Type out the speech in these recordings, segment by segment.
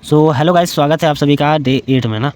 So hello guys, स्वागत है आप सभी का डे 8 में ना।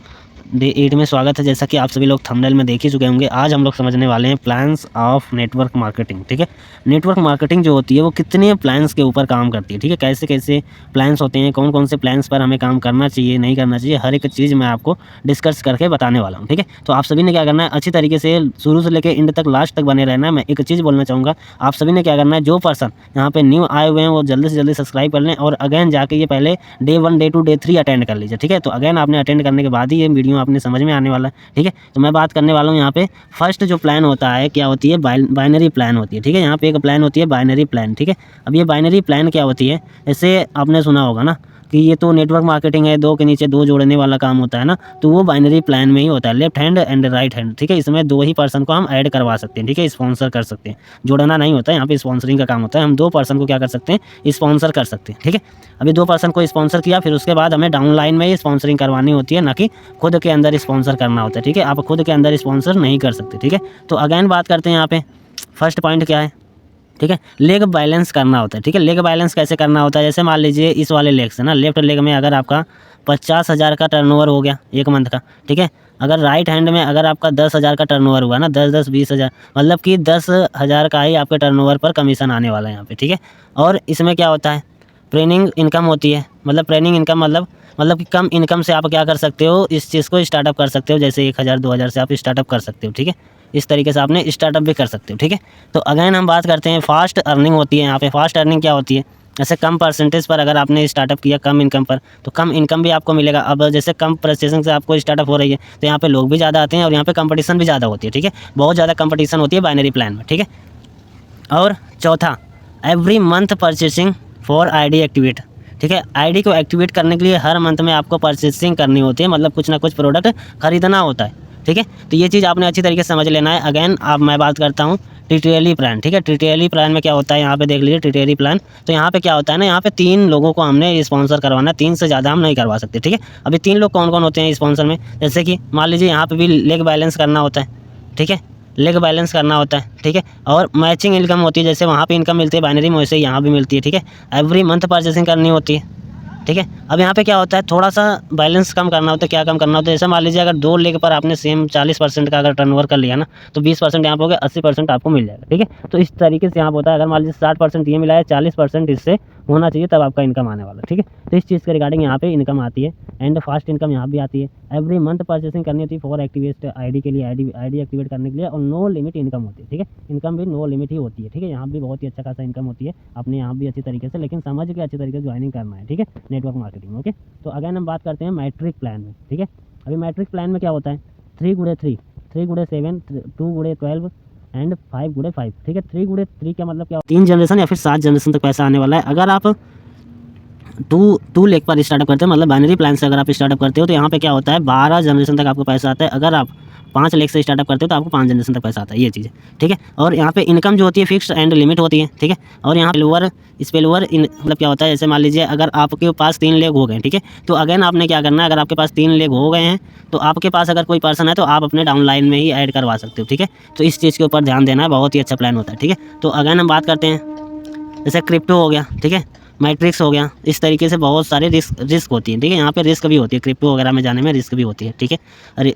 डे 8 में स्वागत है। जैसा कि आप सभी लोग थंबनेल में देख ही चुके होंगे, आज हम लोग समझने वाले हैं प्लान्स ऑफ नेटवर्क मार्केटिंग। ठीक है, नेटवर्क मार्केटिंग जो होती है वो कितने प्लान्स के ऊपर काम करती है। ठीक है, कैसे कैसे प्लान्स होते हैं, कौन कौन से प्लान्स पर हमें काम करना चाहिए, नहीं करना चाहिए, हर एक चीज़ मैं आपको डिस्कस करके बताने वाला हूँ। ठीक है, तो आप सभी ने क्या करना है, अच्छी तरीके से शुरू से लेकर एंड तक लास्ट तक बने रहना है। मैं एक चीज़ बोलना चाहूँगा, आप सभी ने क्या करना है, जो पर्सन यहाँ पे न्यू आए हुए हैं वो जल्दी से जल्दी सब्सक्राइब कर लें और अगेन जाके ये पहले डे 1, डे 2, डे 3 अटेंड कर लीजिए। ठीक है, तो अगेन आपने अटेंड करने के बाद ही ये वीडियो आपने समझ में आने वाला है। ठीक है, तो मैं बात करने वाला हूँ यहाँ पे फर्स्ट जो प्लान होता है, क्या होती है, बाइनरी प्लान होती है। ठीक है, यहाँ पे एक प्लान होती है बाइनरी प्लान। ठीक है, अब ये बाइनरी प्लान क्या होती है, जैसे आपने सुना होगा ना कि ये तो नेटवर्क मार्केटिंग है, दो के नीचे दो जोड़ने वाला काम होता है ना, तो वो बाइनरी प्लान में ही होता है, left hand and right hand. ठीक है, इसमें दो ही पर्सन को हम ऐड करवा सकते हैं। ठीक है, स्पॉन्सर कर सकते हैं, जोड़ना नहीं होता है, यहाँ पे स्पॉन्सरिंग का काम होता है। हम दो पर्सन को क्या कर सकते हैं, स्पॉन्सर कर सकते हैं। ठीक है, अभी दो पर्सन को स्पॉन्सर किया, फिर उसके बाद हमें डाउनलाइन में ही स्पॉन्सरिंग करवानी होती है, ना कि खुद के अंदर स्पॉन्सर करना होता है। ठीक है, आप खुद के अंदर स्पॉन्सर नहीं कर सकते। ठीक है, तो अगेन बात करते हैं यहाँ पे फर्स्ट पॉइंट क्या है। ठीक है, लेग बैलेंस करना होता है। ठीक है, लेग बैलेंस कैसे करना होता है, जैसे मान लीजिए इस वाले लेग से ना, लेफ्ट लेग में अगर आपका 50,000 का टर्नओवर हो गया एक मंथ का। ठीक है, अगर राइट हैंड में अगर आपका 10,000 का टर्नओवर हुआ ना, 10-10, 20,000, मतलब कि 10,000 का ही आपके टर्नओवर पर कमीशन आने वाला है यहाँ पे। ठीक है, और इसमें क्या होता है, ट्रेनिंग इनकम होती है। मतलब ट्रेनिंग इनकम मतलब कि कम इनकम से आप क्या कर सकते हो, इस चीज़ को स्टार्टअप कर सकते हो। जैसे 1,000, 2,000 से आप स्टार्टअप कर सकते हो। ठीक है, इस तरीके से आपने स्टार्टअप भी कर सकते हो। ठीक है, तो अगेन हम बात करते हैं फास्ट अर्निंग होती है यहाँ पे। फास्ट अर्निंग क्या होती है, जैसे कम परसेंटेज पर अगर आपने स्टार्टअप किया, कम इनकम पर, तो कम इनकम भी आपको मिलेगा। अब जैसे कम परचेसिंग से आपको स्टार्टअप हो रही है, तो यहाँ पे लोग भी ज़्यादा आते हैं और यहाँ पे कंपटीशन भी ज़्यादा होती है। ठीक है, बहुत ज़्यादा कंपटीशन होती है बाइनरी प्लान में। ठीक है, और चौथा, every month purchasing for ID activate. ठीक है, आईडी को एक्टिवेट करने के लिए हर मंथ में आपको परचेसिंग करनी होती है, मतलब कुछ ना कुछ प्रोडक्ट खरीदना होता है। ठीक है, तो ये चीज़ आपने अच्छी तरीके से समझ लेना है। अगेन अब मैं बात करता हूँ टीटीएलई प्लान। ठीक है, टीटीएलई प्लान में क्या होता है, यहाँ पे देख लीजिए टीटीएलई प्लान। तो यहाँ पे क्या होता है ना, यहाँ पे 3 लोगों को हमने स्पॉन्सर करवाना है, 3 से ज़्यादा हम नहीं करवा सकते। ठीक है, अभी 3 लोग कौन कौन होते हैं स्पॉन्सर में, जैसे कि मान लीजिए यहाँ पे भी लेग बैलेंस करना होता है। ठीक है, लेग बैलेंस करना होता है। ठीक है, और मैचिंग इनकम होती है, जैसे वहाँ पे इनकम मिलती है बाइनरी में, वैसे यहाँ भी मिलती है। ठीक है, एवरी मंथ परचेसिंग करनी होती है। ठीक है, अब यहाँ पे क्या होता है, थोड़ा सा बैलेंस कम करना होता है। क्या कम करना होता है, जैसे मान लीजिए अगर 2 लेग पर आपने सेम 40% का अगर टर्नओवर कर लिया ना, तो 20% यहाँ पे हो गया, 80% आपको मिल जाएगा। ठीक है, तो इस तरीके से यहाँ पे होता है। अगर मान लीजिए 60% ये मिला है, 40% इससे होना चाहिए, तब आपका इनकम आने वाला। ठीक है, तो इस चीज़ के रिगार्डिंग यहाँ पे इनकम आती है एंड फास्ट इनकम यहाँ भी आती है। एवरी मंथ परचेसिंग करनी होती है फॉर एक्टिवेट आईडी के लिए, आईडी एक्टिवेट करने के लिए, और नो लिमिट इनकम होती है। ठीक है, इनकम भी नो लिमिट ही होती है। ठीक है, यहाँ भी बहुत ही अच्छा खासा इनकम होती है, अपने यहाँ भी अच्छी तरीके से, लेकिन समझ के अच्छी तरीके से ज्वाइनिंग करना है। ठीक है, नेटवर्क मार्केटिंग। ओके, तो अगेन हम बात करते हैं मैट्रिक प्लान में। ठीक है, अभी मैट्रिक प्लान में क्या होता है, 3x3, 3x7, 2x12 and 5x5। ठीक है, 3x3 का मतलब क्या, 3 जनरेशन या फिर 7 जनरेशन तक पैसा आने वाला है। अगर आप टू लेग पर स्टार्टअप करते हो, मतलब बाइनरी प्लान से अगर आप स्टार्टअप करते हो, तो यहाँ पे क्या होता है, 12 जनरेशन तक आपको पैसा आता है। अगर आप 5 लेग से स्टार्टअप करते हो तो आपको 5 जनरेशन तक पैसा आता है, ये चीज़ है। ठीक है, और यहाँ पे इनकम जो होती है फिक्स्ड एंड लिमिट होती है। ठीक है, और यहाँ स्पेलवर मतलब क्या होता है, जैसे मान लीजिए अगर आपके पास 3 लेग हो गए, ठीक है, तो अगेन आपने क्या करना है, अगर आपके पास 3 लेग हो गए हैं, तो आपके पास अगर कोई पर्सन है तो आप अपने डाउनलाइन में ही ऐड करवा सकते हो। ठीक है, तो इस चीज़ के ऊपर ध्यान देना है, बहुत ही अच्छा प्लान होता है। ठीक है, तो अगेन हम बात करते हैं, जैसे क्रिप्टो हो गया, ठीक है, मैट्रिक्स हो गया, इस तरीके से बहुत सारे रिस्क होती है। ठीक है, यहाँ पे रिस्क भी होती है, क्रिप्टो वगैरह में जाने में रिस्क भी होती है। ठीक है, अरे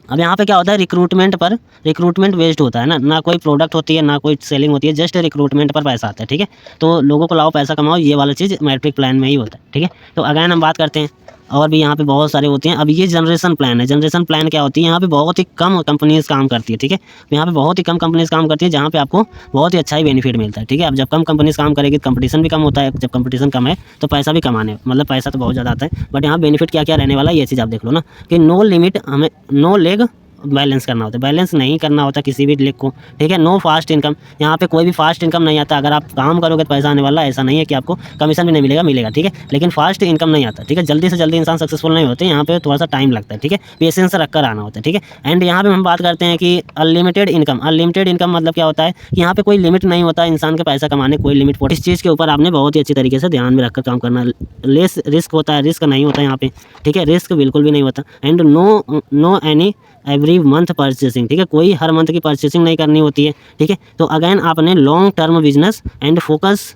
अब यहाँ पे क्या होता है, रिक्रूटमेंट बेस्ड होता है ना कोई प्रोडक्ट होती है, ना कोई सेलिंग होती है, जस्ट रिक्रूटमेंट पर पैसा आता है। ठीक है, तो लोगों को लाओ, पैसा कमाओ, ये वाला चीज़ मैट्रिक प्लान में ही होता है। ठीक है, तो अगेन हम बात करते हैं, और भी यहाँ पे बहुत सारे होते हैं। अब ये जनरेशन प्लान है। जनरेशन प्लान क्या होती है, यहाँ पे बहुत ही कम कंपनीज काम करती है। ठीक है, यहाँ पे बहुत ही कम कंपनीज काम करती है, जहाँ पे आपको बहुत ही अच्छा ही बेनिफिट मिलता है। ठीक है, अब जब कम कंपनीज काम करेगी तो कंपटीशन भी कम होता है, जब कंपटीशन कम है तो पैसा भी कमाने, मतलब पैसा तो बहुत ज़्यादा आता है, बट यहाँ बेनिफिट क्या क्या रहने वाला है, ये चीज़ आप देख लो ना, कि नो लिमिट, हमें नो लेग बैलेंस करना होता है, बैलेंस नहीं करना होता किसी भी लेग को। ठीक है, नो फास्ट इनकम, यहाँ पे कोई भी फास्ट इनकम नहीं आता। अगर आप काम करोगे तो पैसा आने वाला, ऐसा नहीं है कि आपको कमीशन भी नहीं मिलेगा। ठीक है, लेकिन फास्ट इनकम नहीं आता। ठीक है, जल्दी से जल्दी इंसान सक्सेसफुल नहीं होते, यहाँ पे थोड़ा सा टाइम लगता है। ठीक है, पेशेंस रखकर आना होता है। ठीक है, एंड यहाँ पे हम बात करते हैं कि अनलिमिटेड इनकम मतलब क्या होता है कि यहाँ पे कोई लिमिट नहीं होता इंसान के पैसा कमाने, कोई लिमिट। इस चीज़ के ऊपर आपने बहुत ही अच्छी तरीके से ध्यान में रखकर काम करना। लेस रिस्क होता है, रिस्क नहीं होता यहाँ पे। ठीक है, रिस्क बिल्कुल भी नहीं होता, and no any every month purchasing. ठीक है, कोई हर मंथ की परचेसिंग नहीं करनी होती है। ठीक है, तो अगेन आपने long term business and focus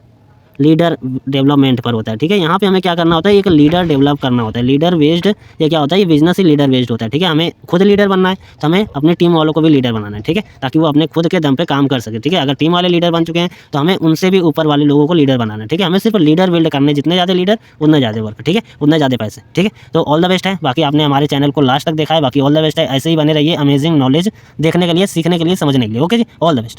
leader development पर होता है, ठीक है। यहाँ पे हमें क्या करना होता है, एक लीडर डेवलप करना होता है। लीडर बेस्ड ये क्या होता है, ये बिजनेस ही लीडर बेस्ड होता है, ठीक है। हमें खुद लीडर बनना है तो हमें अपनी टीम वालों को भी लीडर बनाना है, ठीक है, ताकि वो अपने खुद के दम पे काम कर सके, ठीक है। अगर टीम वाले लीडर बन चुके हैं तो हमें उनसे भी ऊपर वाले लोगों को लीडर बनाना है, ठीक है। हमें सिर्फ लीडर बिल्ड करने, जितने ज़्यादा लीडर उतना ज़्यादा वर्क, ठीक है, उतना ज़्यादा पैसे, ठीक है। तो ऑल द बेस्ट है। बाकी आपने हमारे चैनल को लास्ट तक देखा है, बाकी ऑल द बेस्ट है। ऐसे ही बने रहिए अमेजिंग नॉलेज देखने के लिए, सीखने के लिए, समझने के लिए। ओके जी, ऑल द बेस्ट।